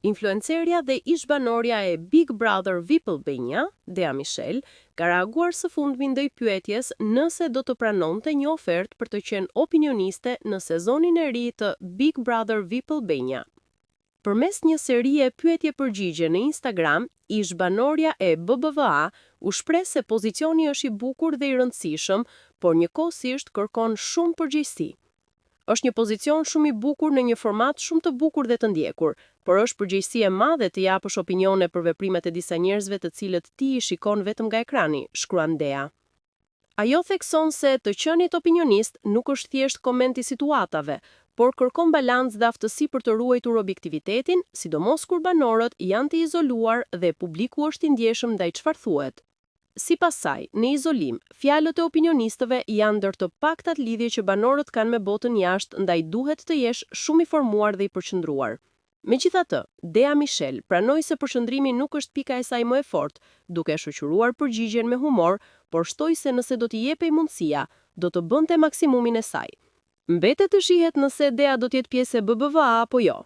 Influencerja dhe ish-banorja e Big Brother VIP Albania, Dea Michel, ka reaguar së fundmi ndaj pyetjes nëse do të pranonte një ofertë për të qenë opinioniste në sezonin e ri të Big Brother VIP Albania. Përmes një serie pyetje-përgjigje në Instagram, ish-banorja e BBVA u shpreh se pozicioni është i bukur dhe i rëndësishëm, por njëkohësisht kërkon shumë përgjegjësi. Është një pozicion shumë i bukur në një format shumë të bukur dhe të ndjekur, por është përgjegjësi e madhe të japësh opinione për veprimet e disa njerëzve të cilët ti i shikon vetëm nga ekrani, shkruan Dea. Ajo thekson se të qenit opinionist nuk është thjesht koment i situatave, por kërkon balancë dhe aftësi për të ruajtur objektivitetin, sidomos kur banorët janë të izoluar dhe publiku është i ndjeshëm ndaj çfarë thuhet. Sipas saj, në izolim, fjalët e opinionistëve janë ndër të paktat lidhje që banorët kanë me botën jashtë, ndaj duhet të jesh shumë i formuar dhe i përqendruar. Megjithatë, Dea Michel pranoi se përqendrimi nuk është pika e saj më e fortë, duke shoqëruar përgjigjen me humor, por shtoi se nëse do t'i jepej mundësia, do të bënte maksimumin e saj. Mbetet të shihet nëse Dea do të jetë pjesë e BBVA apo jo.